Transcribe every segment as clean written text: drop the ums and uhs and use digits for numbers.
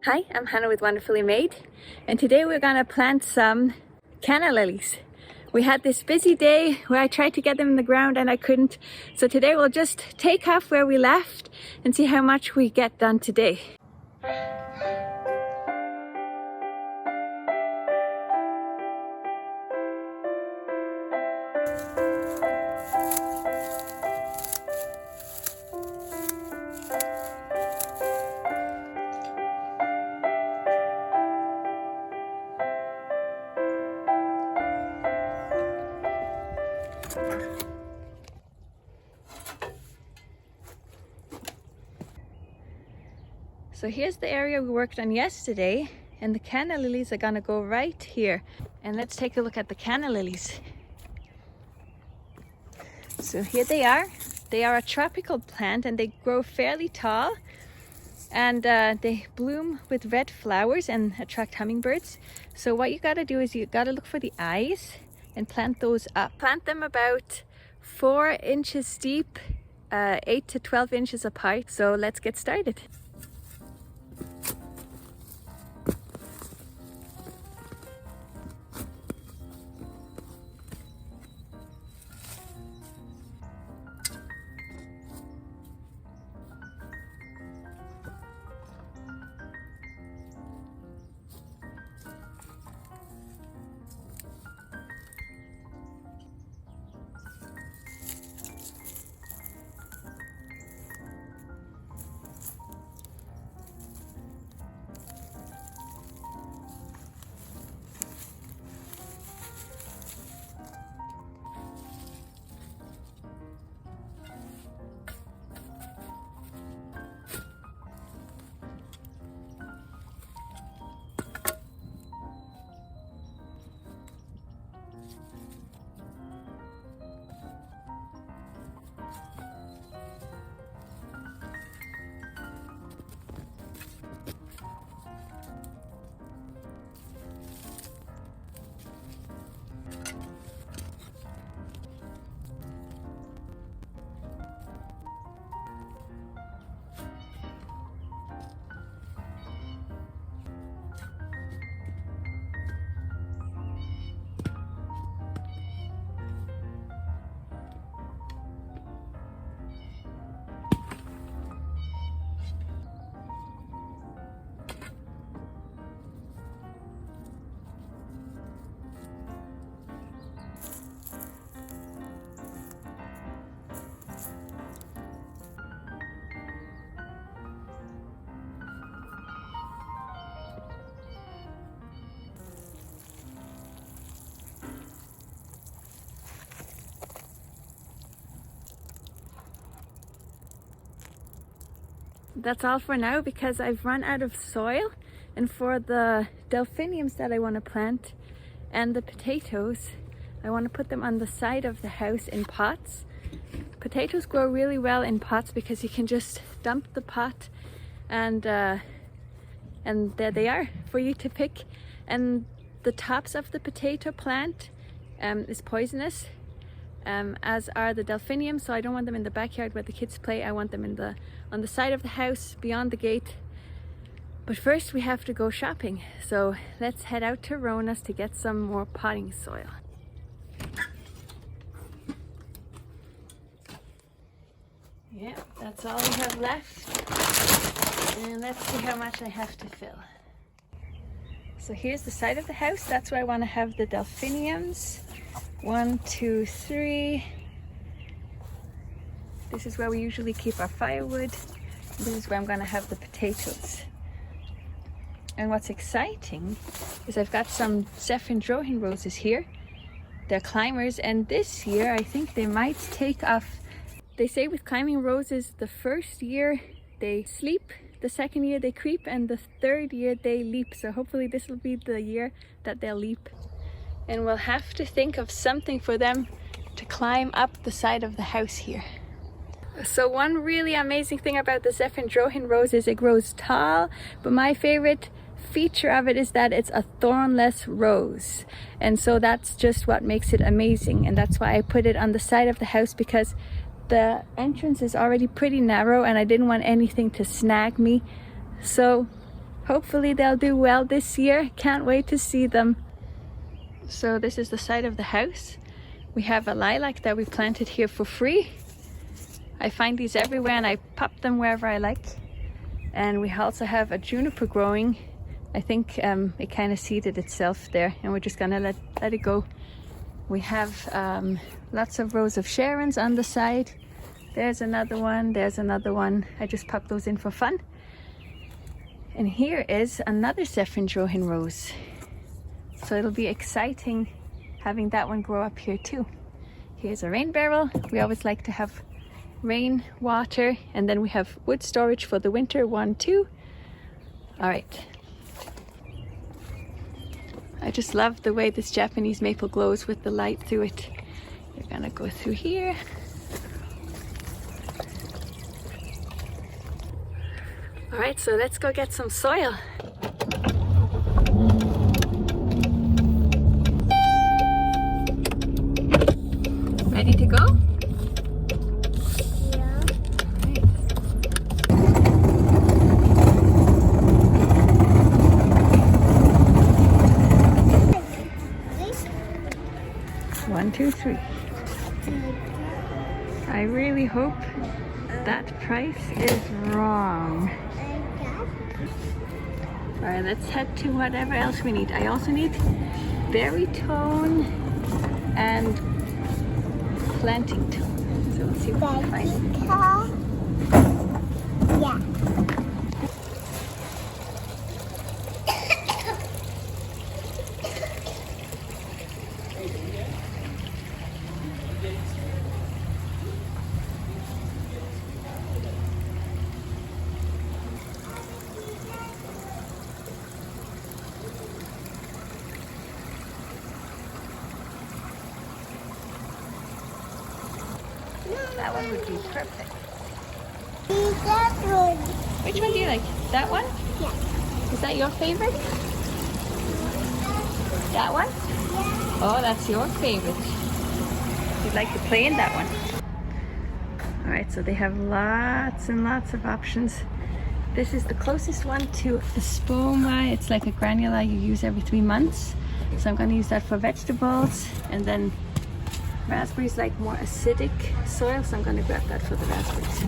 Hi, I'm Hannah with Wonderfully Made, and today we're gonna plant some canna lilies. We had this busy day where I tried to get them in the ground and I couldn't, so today we'll just take off where we left and see how much we get done today. So here's the area we worked on yesterday, and the canna lilies are gonna go right here. And let's take a look at the canna lilies. So here they are. They are a tropical plant and they grow fairly tall, and they bloom with red flowers and attract hummingbirds. So what you gotta do is you gotta look for the eyes and plant those up. Plant them about 4 inches deep, 8 to 12 inches apart. So let's get started. That's all for now because I've run out of soil, and for the delphiniums that I want to plant and the potatoes, I want to put them on the side of the house in pots. Potatoes grow really well in pots because you can just dump the pot and there they are for you to pick. And the tops of the potato plant is poisonous, as are the delphiniums, so I don't want them in the backyard where the kids play. I want them on the side of the house beyond the gate. But first we have to go shopping, so let's head out to Rona's to get some more potting soil. Yeah, that's all we have left, and let's see how much I have to fill. So here's the side of the house. That's where I want to have the delphiniums. 1, 2, 3. This is where we usually keep our firewood. This is where I'm going to have the potatoes. And what's exciting is I've got some delphinium roses here. They're climbers, and this year I think they might take off. They say with climbing roses, the first year they sleep, the second year they creep, and the third year they leap. So hopefully this will be the year that they'll leap. And we'll have to think of something for them to climb up the side of the house here. So one really amazing thing about the delphinium rose is it grows tall, but my favorite feature of it is that it's a thornless rose, and so that's just what makes it amazing. And that's why I put it on the side of the house, because the entrance is already pretty narrow and I didn't want anything to snag me. So Hopefully they'll do well this year. Can't wait to see them. So this is the side of the house. We have a lilac that we planted here for free. I find these everywhere and I pop them wherever I like. And we also have a juniper growing. I think it kind of seeded itself there, and we're just gonna let it go. We have lots of rows of Sharons on the side. There's another one, there's another one. I just popped those in for fun. And here is another saffron Johan rose. So it'll be exciting having that one grow up here too. Here's a rain barrel. We always like to have rain water, and then we have wood storage for the winter, 1, 2. All right. I just love the way this Japanese maple glows with the light through it. We're gonna go through here. All right, so let's go get some soil. Ready to go? One, two, three. I really hope that price is wrong. Alright, let's head to whatever else we need. I also need berrytone and planting tone. So let's see what we can find. Yeah. That one would be perfect. Which one do you like? That one? Yeah. Is that your favorite? That one? Yeah. Oh, that's your favorite. You'd like to play in that one. Alright, so they have lots and lots of options. This is the closest one to a spoma. It's like a granula you use every 3 months. So I'm going to use that for vegetables, and then raspberries like more acidic soil, so I'm going to grab that for the raspberries.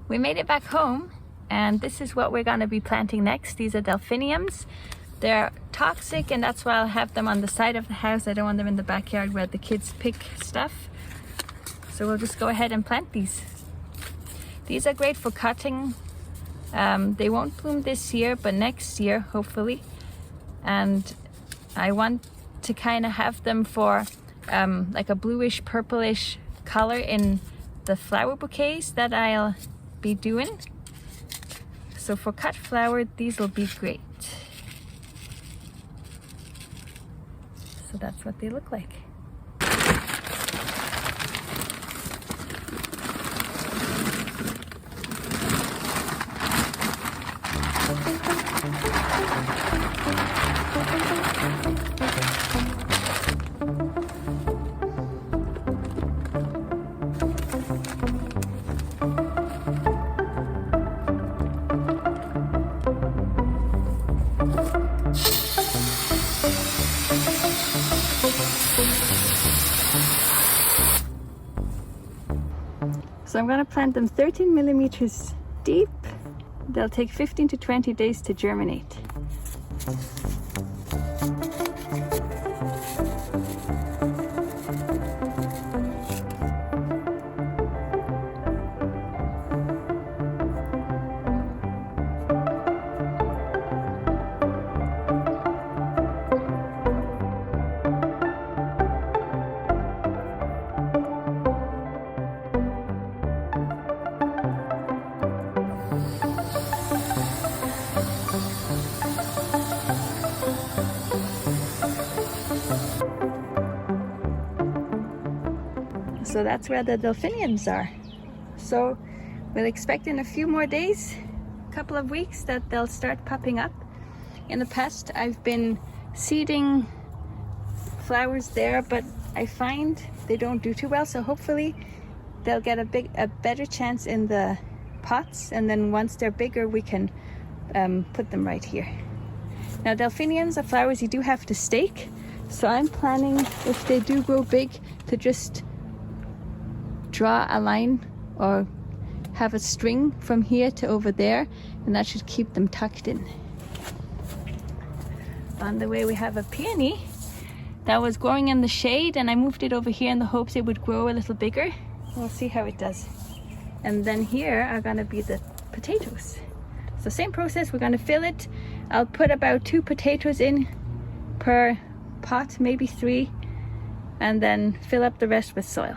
We made it back home, and this is what we're going to be planting next. These are delphiniums. They're toxic, and that's why I'll have them on the side of the house. I don't want them in the backyard where the kids pick stuff. So we'll just go ahead and plant these. These are great for cutting. They won't bloom this year, but next year, hopefully. And I want to kind of have them for like a bluish, purplish color in the flower bouquets that I'll be doing. So for cut flower, these will be great. So that's what they look like. So I'm going to plant them 13 millimeters deep. They'll take 15 to 20 days to germinate. So that's where the delphiniums are. So we'll expect in a few more days, a couple of weeks, that they'll start popping up. In the past I've been seeding flowers there, but I find they don't do too well, so hopefully they'll get a better chance in the pots, and then once they're bigger we can put them right here. Now delphiniums are flowers you do have to stake, so I'm planning, if they do grow big, to just draw a line or have a string from here to over there, and that should keep them tucked in. On the way we have a peony that was growing in the shade, and I moved it over here in the hopes it would grow a little bigger. We'll see how it does. And then here are gonna be the potatoes. So same process, we're gonna fill it. I'll put about 2 potatoes in per pot, maybe 3, and then fill up the rest with soil.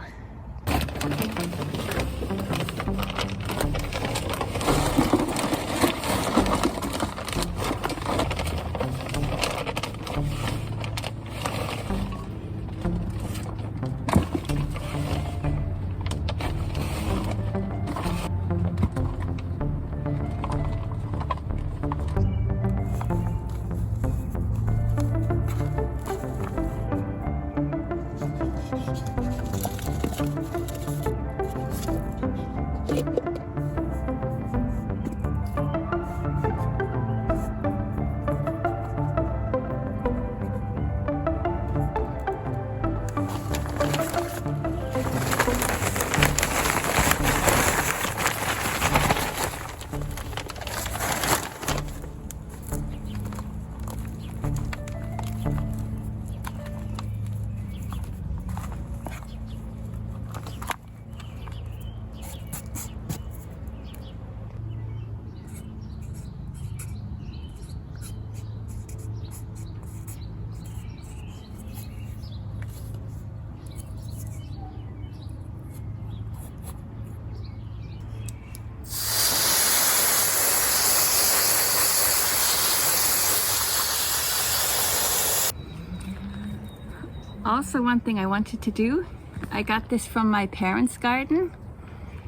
Also, one thing I wanted to do, I got this from my parents' garden.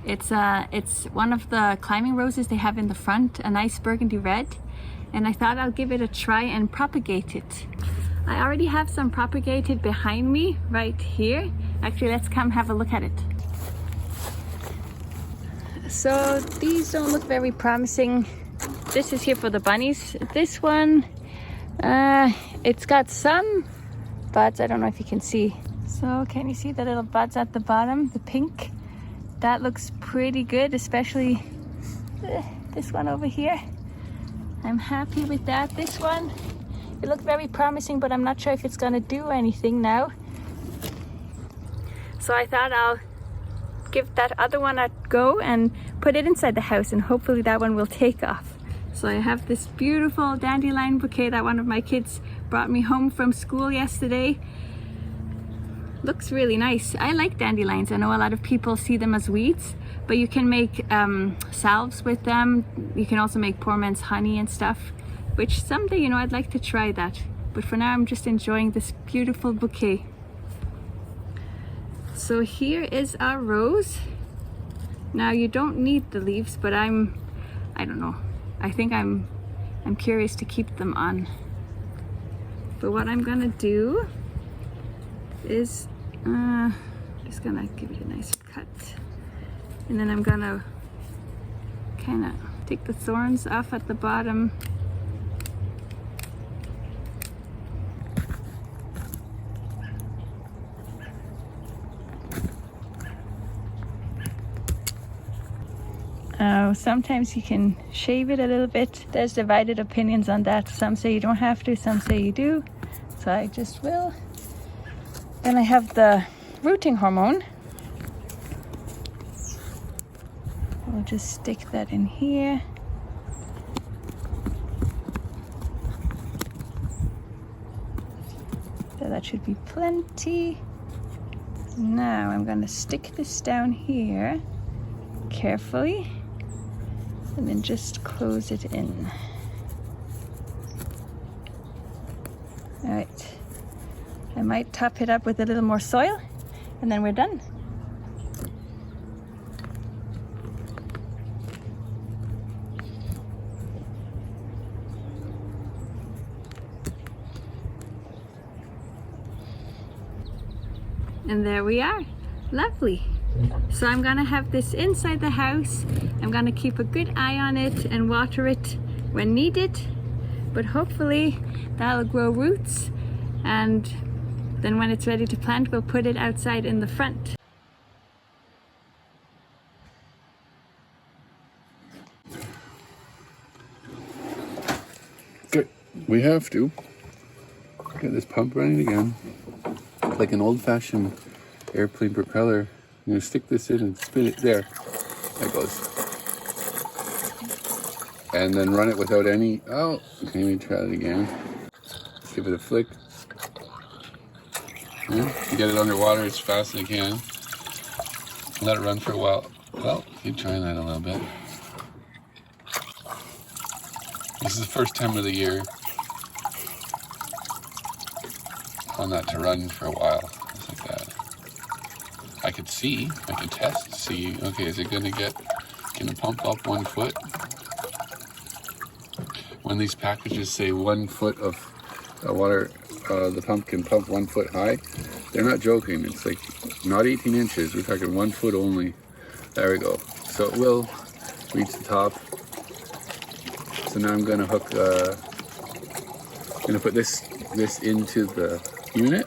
It's one of the climbing roses they have in the front, a nice burgundy red, and I thought I'll give it a try and propagate it. I already have some propagated behind me right here. Actually, let's come have a look at it. So these don't look very promising. This is here for the bunnies. This one, it's got some buds. I don't know if you can see. So can you see the little buds at the bottom, the pink? That looks pretty good, especially this one over here. I'm happy with that. This one, it looked very promising, but I'm not sure if it's gonna do anything now. So I thought I'll give that other one a go and put it inside the house, and hopefully that one will take off. So I have this beautiful dandelion bouquet that one of my kids brought me home from school yesterday. Looks really nice. I like dandelions. I know a lot of people see them as weeds, but you can make salves with them. You can also make poor man's honey and stuff, which someday, you know, I'd like to try that. But for now, I'm just enjoying this beautiful bouquet. So here is our rose. Now you don't need the leaves, but I don't know. I think I'm curious to keep them on. But what I'm gonna do is just gonna give it a nice cut, and then I'm gonna kind of take the thorns off at the bottom. Sometimes you can shave it a little bit. There's divided opinions on that. Some say you don't have to, some say you do. So I just will. Then I have the rooting hormone. I'll just stick that in here. So that should be plenty. Now I'm going to stick this down here carefully, and then just close it in. All right, I might top it up with a little more soil, and then we're done. And there we are. Lovely. So I'm gonna have this inside the house. I'm gonna keep a good eye on it and water it when needed. But hopefully that'll grow roots, and then when it's ready to plant, we'll put it outside in the front. Good. We have to get this pump running again. It's like an old-fashioned airplane propeller. I'm gonna stick this in and spin it there. There it goes. And then run it without any. Oh, okay, let me try it again. Let's give it a flick. Yeah, get it underwater as fast as I can. Let it run for a while. Well, keep trying that a little bit. This is the first time of the year on that to run for a while. Just like that. I could test, see, okay, is it gonna can it pump up 1 foot? When these packages say 1 foot of water, the pump can pump 1 foot high, they're not joking. It's like not 18 inches, we're talking 1 foot only. There we go. So it will reach the top. So now I'm gonna hook, put this into the unit.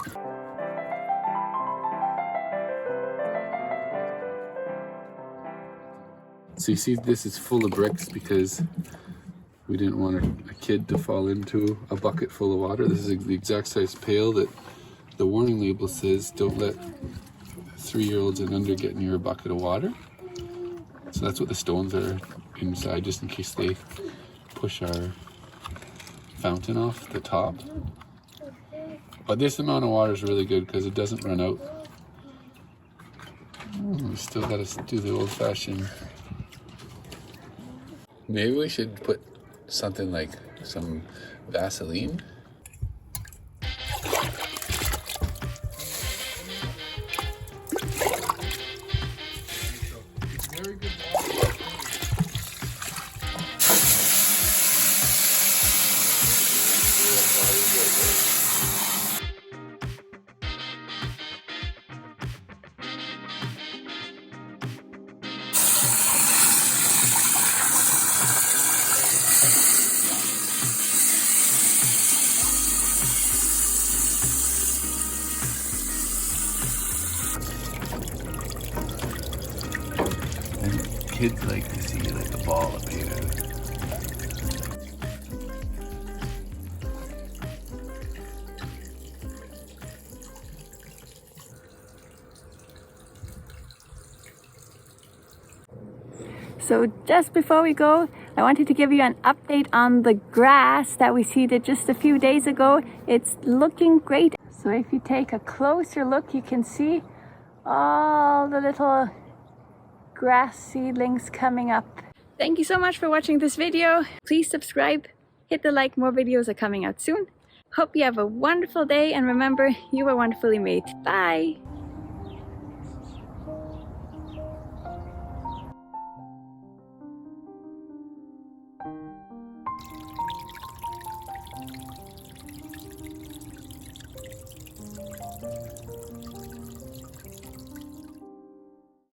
So you see this is full of bricks because we didn't want a kid to fall into a bucket full of water. This is the exact size pail that the warning label says don't let 3-year-olds and under get near a bucket of water. So that's what the stones are inside, just in case they push our fountain off the top. But this amount of water is really good because it doesn't run out. We still gotta do the old-fashioned. Maybe we should put something like some Vaseline. Kids like to see like a ball appear. So just before we go, I wanted to give you an update on the grass that we seeded just a few days ago. It's looking great. So if you take a closer look, you can see all the little grass seedlings coming up. Thank you so much for watching this video. Please subscribe, hit the like, more videos are coming out soon. Hope you have a wonderful day, and remember, you are wonderfully made. Bye!